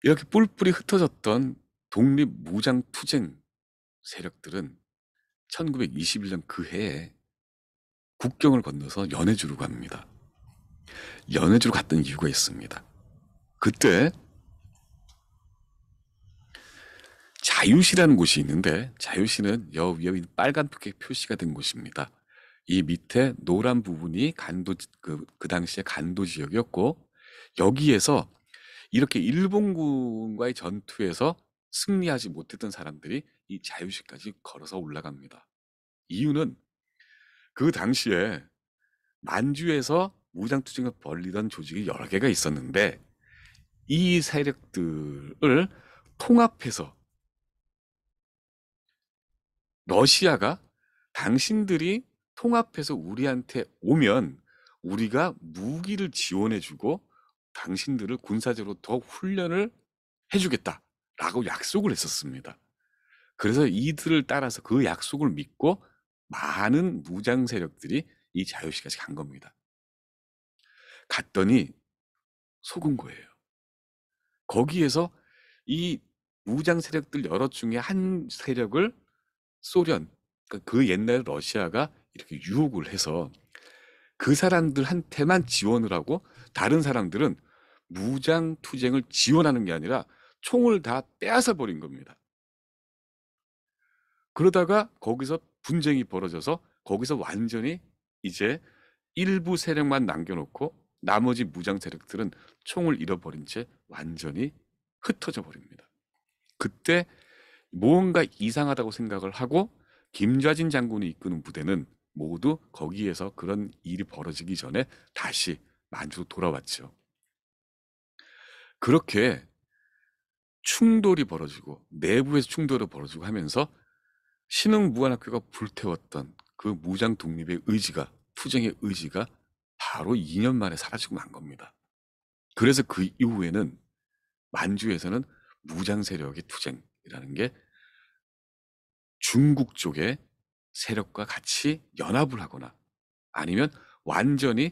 이렇게 뿔뿔이 흩어졌던 독립무장투쟁 세력들은 1921년 그 해에 국경을 건너서 연해주로 갑니다. 연해주로 갔던 이유가 있습니다. 그때 자유시라는 곳이 있는데 자유시는 여 위에 빨간색 표시가 된 곳입니다. 이 밑에 노란 부분이 그 당시에 간도 지역이었고 여기에서 이렇게 일본군과의 전투에서 승리하지 못했던 사람들이 이 자유시까지 걸어서 올라갑니다. 이유는 그 당시에 만주에서 무장투쟁을 벌이던 조직이 여러 개가 있었는데 이 세력들을 통합해서 러시아가 당신들이 통합해서 우리한테 오면 우리가 무기를 지원해주고 당신들을 군사적으로 더 훈련을 해주겠다라고 약속을 했었습니다. 그래서 이들을 따라서 그 약속을 믿고 많은 무장 세력들이 이 자유시까지 간 겁니다. 갔더니 속은 거예요. 거기에서 이 무장 세력들 여러 중에 한 세력을 소련, 그러니까 그 옛날 러시아가 이렇게 유혹을 해서 그 사람들한테만 지원을 하고 다른 사람들은 무장 투쟁을 지원하는 게 아니라 총을 다 빼앗아 버린 겁니다. 그러다가 거기서 분쟁이 벌어져서 거기서 완전히 이제 일부 세력만 남겨놓고 나머지 무장 세력들은 총을 잃어버린 채 완전히 흩어져 버립니다. 그때 무언가 이상하다고 생각을 하고 김좌진 장군이 이끄는 부대는 모두 거기에서 그런 일이 벌어지기 전에 다시 만주로 돌아왔죠. 그렇게 충돌이 벌어지고 내부에서 충돌이 벌어지고 하면서 신흥무관학교가 불태웠던 그 무장 독립의 의지가, 투쟁의 의지가 바로 2년 만에 사라지고 만 겁니다. 그래서 그 이후에는 만주에서는 무장 세력의 투쟁이라는 게 중국 쪽의 세력과 같이 연합을 하거나 아니면 완전히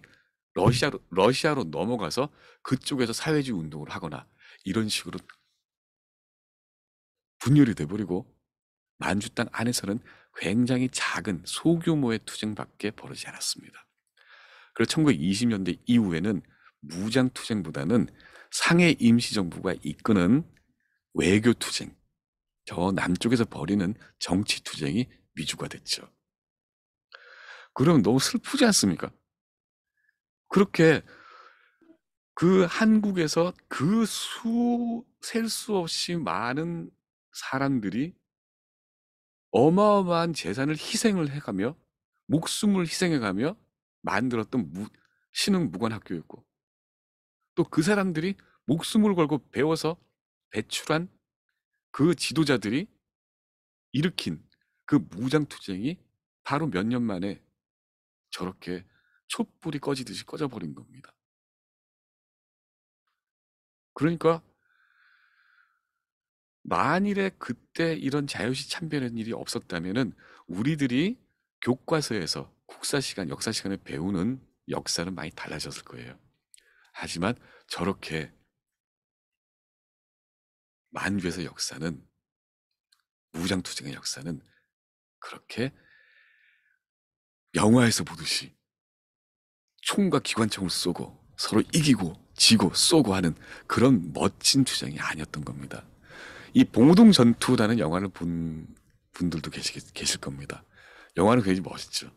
러시아로 넘어가서 그쪽에서 사회주의 운동을 하거나 이런 식으로 분열이 돼버리고 만주 땅 안에서는 굉장히 작은 소규모의 투쟁밖에 벌어지지 않았습니다. 그래서 1920년대 이후에는 무장 투쟁보다는 상해 임시정부가 이끄는 외교 투쟁, 저 남쪽에서 벌이는 정치 투쟁이 위주가 됐죠. 그럼 너무 슬프지 않습니까? 그렇게 그 한국에서 그 셀 수 없이 많은 사람들이 어마어마한 재산을 희생을 해가며 목숨을 희생해가며 만들었던 신흥무관학교였고 또 그 사람들이 목숨을 걸고 배워서 배출한 그 지도자들이 일으킨 그 무장투쟁이 바로 몇 년 만에 저렇게 촛불이 꺼지듯이 꺼져버린 겁니다. 그러니까 만일에 그때 이런 자유시 참배라는 일이 없었다면은 우리들이 교과서에서 국사 시간, 역사 시간에 배우는 역사는 많이 달라졌을 거예요. 하지만 저렇게 만주에서 역사는 무장투쟁의 역사는 그렇게 영화에서 보듯이 총과 기관총을 쏘고 서로 이기고 지고 쏘고 하는 그런 멋진 투쟁이 아니었던 겁니다. 이 봉오동 전투라는 영화를 본 분들도 계실 겁니다. 영화는 굉장히 멋있죠.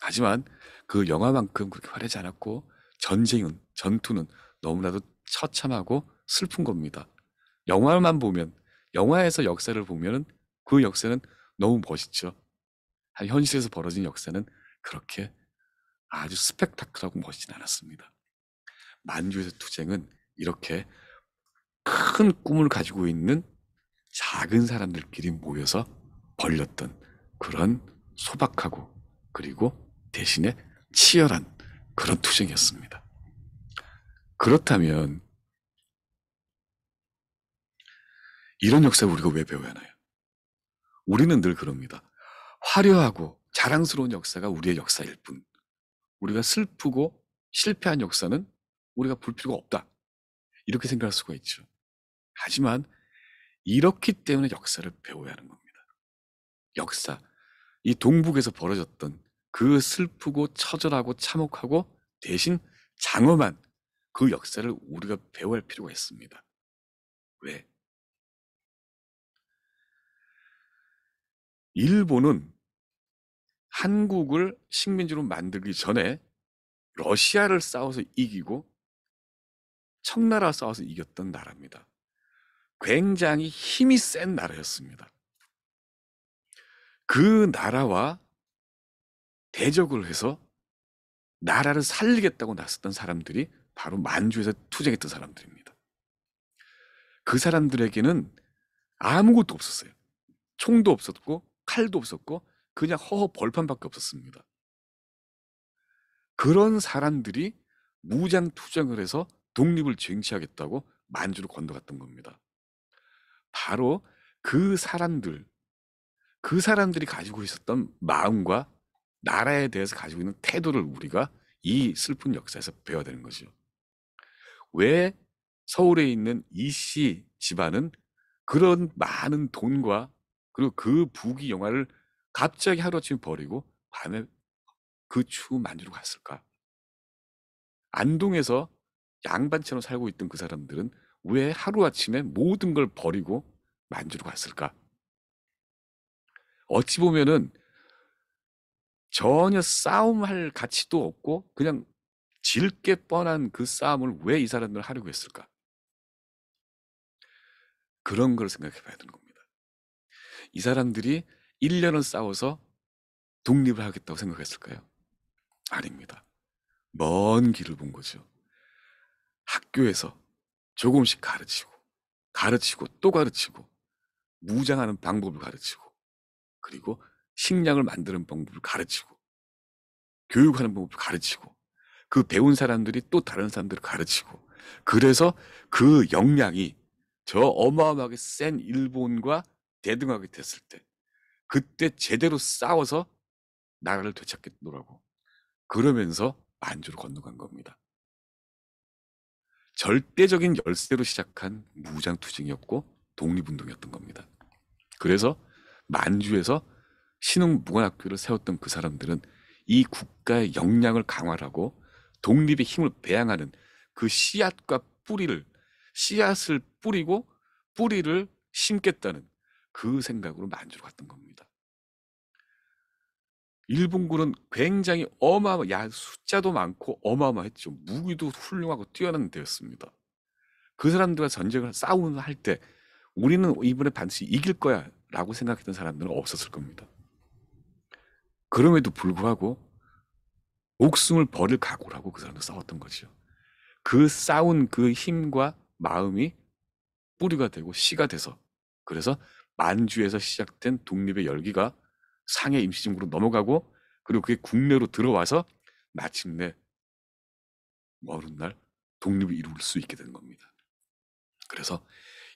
하지만 그 영화만큼 그렇게 화려하지 않았고 전투는 너무나도 처참하고 슬픈 겁니다. 영화만 보면, 영화에서 역사를 보면은 그 역사는 너무 멋있죠. 현실에서 벌어진 역사는 그렇게 아주 스펙타클하고 멋지진 않았습니다. 만주에서 투쟁은 이렇게 큰 꿈을 가지고 있는 작은 사람들끼리 모여서 벌렸던 그런 소박하고 그리고 대신에 치열한 그런 투쟁이었습니다. 그렇다면 이런 역사를 우리가 왜 배워야 하나요? 우리는 늘 그럽니다. 화려하고 자랑스러운 역사가 우리의 역사일 뿐 우리가 슬프고 실패한 역사는 우리가 볼 필요가 없다. 이렇게 생각할 수가 있죠. 하지만 이렇기 때문에 역사를 배워야 하는 겁니다. 역사, 이 동북에서 벌어졌던 그 슬프고 처절하고 참혹하고 대신 장엄한 그 역사를 우리가 배워야 할 필요가 있습니다. 왜? 일본은 한국을 식민지로 만들기 전에 러시아를 싸워서 이기고 청나라 싸워서 이겼던 나라입니다. 굉장히 힘이 센 나라였습니다. 그 나라와 대적을 해서 나라를 살리겠다고 나섰던 사람들이 바로 만주에서 투쟁했던 사람들입니다. 그 사람들에게는 아무것도 없었어요. 총도 없었고 칼도 없었고 그냥 허허 벌판밖에 없었습니다. 그런 사람들이 무장 투쟁을 해서 독립을 쟁취하겠다고 만주로 건너갔던 겁니다. 바로 그 사람들이 가지고 있었던 마음과 나라에 대해서 가지고 있는 태도를 우리가 이 슬픈 역사에서 배워야 되는 거죠. 왜 서울에 있는 이씨 집안은 그런 많은 돈과 그리고 그 부귀 영화를 갑자기 하루아침에 버리고 밤에 그 추운 만주로 갔을까? 안동에서 양반처럼 살고 있던 그 사람들은 왜 하루아침에 모든 걸 버리고 만주로 갔을까? 어찌 보면은 전혀 싸움할 가치도 없고 그냥 질 게 뻔한 그 싸움을 왜 이 사람들은 하려고 했을까? 그런 걸 생각해 봐야 되는 겁니다. 이 사람들이 1년을 싸워서 독립을 하겠다고 생각했을까요? 아닙니다. 먼 길을 본 거죠. 학교에서 조금씩 가르치고 가르치고 또 가르치고 무장하는 방법을 가르치고 그리고 식량을 만드는 방법을 가르치고 교육하는 방법을 가르치고 그 배운 사람들이 또 다른 사람들을 가르치고 그래서 그 역량이 저 어마어마하게 센 일본과 대등하게 됐을 때 그때 제대로 싸워서 나라를 되찾겠노라고 그러면서 만주를 건너간 겁니다. 절대적인 열세로 시작한 무장투쟁이었고 독립운동이었던 겁니다. 그래서 만주에서 신흥무관학교를 세웠던 그 사람들은 이 국가의 역량을 강화하고 독립의 힘을 배양하는 그 씨앗과 뿌리를 씨앗을 뿌리고 뿌리를 심겠다는 그 생각으로 만주로 갔던 겁니다. 일본군은 굉장히 숫자도 많고 어마어마했죠. 무기도 훌륭하고 뛰어난 데였습니다. 그 사람들과 전쟁을 싸움을 할 때 우리는 이번에 반드시 이길 거야 라고 생각했던 사람들은 없었을 겁니다. 그럼에도 불구하고 목숨을 버릴 각오를 하고 그 사람들 싸웠던 거죠. 그 싸운 그 힘과 마음이 뿌리가 되고 씨가 돼서 그래서 만주에서 시작된 독립의 열기가 상해 임시정부로 넘어가고 그리고 그게 국내로 들어와서 마침내 어느 날 독립을 이룰 수 있게 된 겁니다. 그래서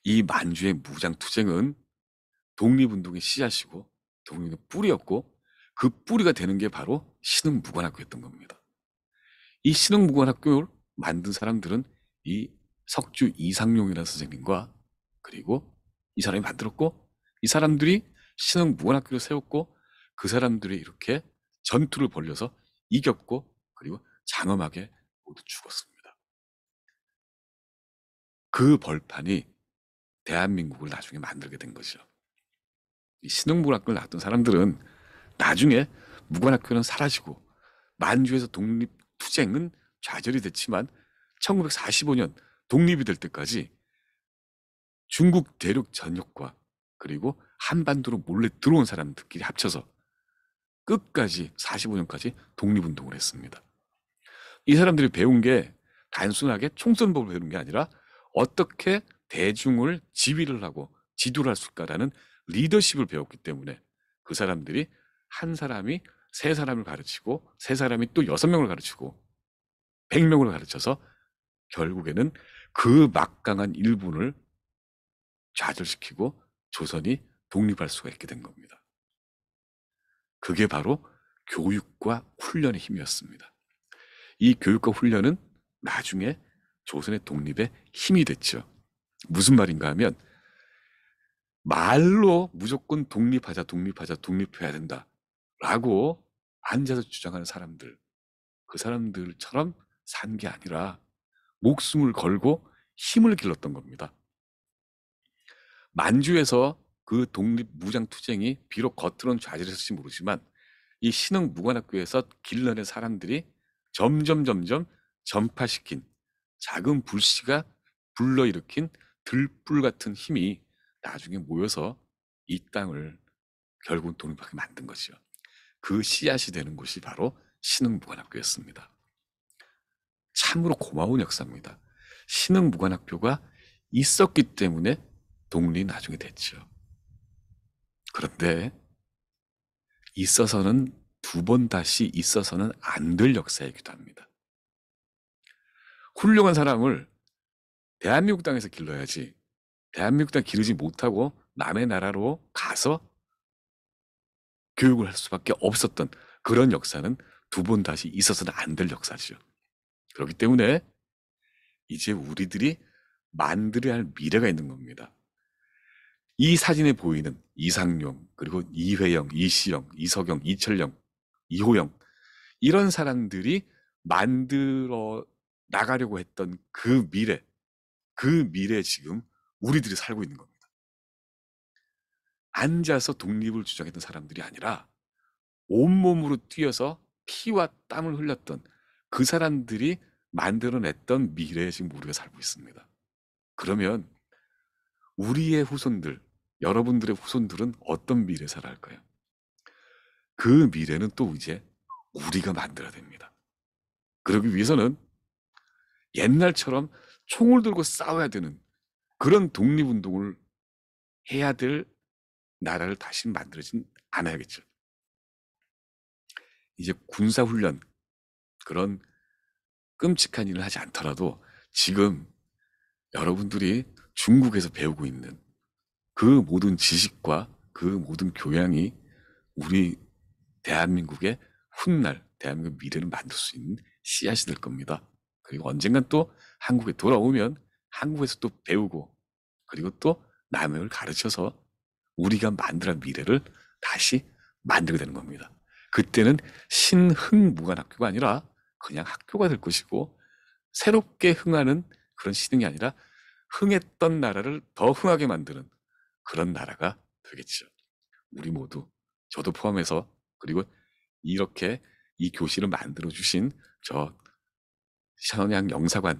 이 만주의 무장투쟁은 독립운동의 씨앗이고 독립의 뿌리였고 그 뿌리가 되는 게 바로 신흥무관학교였던 겁니다. 이 신흥무관학교를 만든 사람들은 이 석주 이상용이라는 선생님과 그리고 이 사람이 만들었고 이 사람들이 신흥무관학교를 세웠고 그 사람들이 이렇게 전투를 벌여서 이겼고 그리고 장엄하게 모두 죽었습니다. 그 벌판이 대한민국을 나중에 만들게 된 거죠. 이 신흥무관학교를 나왔던 사람들은 나중에 무관학교는 사라지고 만주에서 독립투쟁은 좌절이 됐지만 1945년 독립이 될 때까지 중국 대륙 전역과 그리고 한반도로 몰래 들어온 사람들끼리 합쳐서 끝까지 45년까지 독립운동을 했습니다. 이 사람들이 배운 게 단순하게 총선법을 배운 게 아니라 어떻게 대중을 지휘를 하고 지도를 할 수 있을까라는 리더십을 배웠기 때문에 그 사람들이 한 사람이 세 사람을 가르치고 세 사람이 또 6명을 가르치고 100명을 가르쳐서 결국에는 그 막강한 일본을 좌절시키고 조선이 독립할 수가 있게 된 겁니다. 그게 바로 교육과 훈련의 힘이었습니다. 이 교육과 훈련은 나중에 조선의 독립의 힘이 됐죠. 무슨 말인가 하면 말로 무조건 독립하자, 독립하자, 독립해야 된다 라고 앉아서 주장하는 사람들, 그 사람들처럼 산 게 아니라 목숨을 걸고 힘을 길렀던 겁니다. 만주에서 그 독립 무장 투쟁이 비록 겉으로는 좌절했을지 모르지만 이 신흥무관학교에서 길러낸 사람들이 점점 전파시킨 작은 불씨가 불러일으킨 들불 같은 힘이 나중에 모여서 이 땅을 결국 독립하게 만든 거죠. 그 씨앗이 되는 곳이 바로 신흥무관학교였습니다. 참으로 고마운 역사입니다. 신흥무관학교가 있었기 때문에 독립이 나중에 됐죠. 그런데 있어서는 두 번 다시 있어서는 안 될 역사이기도 합니다. 훌륭한 사람을 대한민국 땅에서 길러야지 대한민국 땅 기르지 못하고 남의 나라로 가서 교육을 할 수밖에 없었던 그런 역사는 두 번 다시 있어서는 안 될 역사죠. 그렇기 때문에 이제 우리들이 만들어야 할 미래가 있는 겁니다. 이 사진에 보이는 이상용, 그리고 이회영, 이시영, 이석영, 이철영, 이호영 이런 사람들이 만들어 나가려고 했던 그 미래 지금 우리들이 살고 있는 겁니다. 앉아서 독립을 주장했던 사람들이 아니라 온몸으로 뛰어서 피와 땀을 흘렸던 그 사람들이 만들어냈던 미래에 지금 우리가 살고 있습니다. 그러면 우리의 후손들, 여러분들의 후손들은 어떤 미래에 살아야 할까요? 그 미래는 또 이제 우리가 만들어야 됩니다. 그러기 위해서는 옛날처럼 총을 들고 싸워야 되는 그런 독립운동을 해야 될 나라를 다시 만들어진 않아야겠죠. 이제 군사훈련 그런 끔찍한 일을 하지 않더라도 지금 여러분들이 중국에서 배우고 있는 그 모든 지식과 그 모든 교양이 우리 대한민국의 훗날 대한민국 미래를 만들 수 있는 씨앗이 될 겁니다. 그리고 언젠간 또 한국에 돌아오면 한국에서 또 배우고 그리고 또 남을 가르쳐서 우리가 만들어낸 미래를 다시 만들게 되는 겁니다. 그때는 신흥무관학교가 아니라 그냥 학교가 될 것이고 새롭게 흥하는 그런 신흥이 아니라 흥했던 나라를 더 흥하게 만드는 그런 나라가 되겠죠. 우리 모두 저도 포함해서 그리고 이렇게 이 교실을 만들어 주신 저 샤오냥 영사관의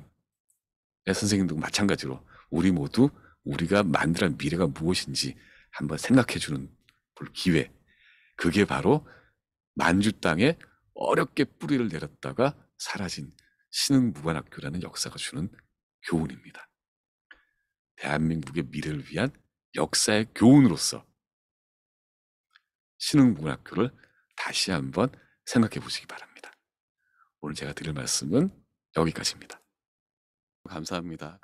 선생님도 마찬가지로 우리 모두 우리가 만들어낸 미래가 무엇인지 한번 생각해 주는 볼 기회. 그게 바로 만주 땅에 어렵게 뿌리를 내렸다가 사라진 신흥무관학교라는 역사가 주는 교훈입니다. 대한민국의 미래를 위한 역사의 교훈으로서 신흥무관학교를 다시 한번 생각해 보시기 바랍니다. 오늘 제가 드릴 말씀은 여기까지입니다. 감사합니다.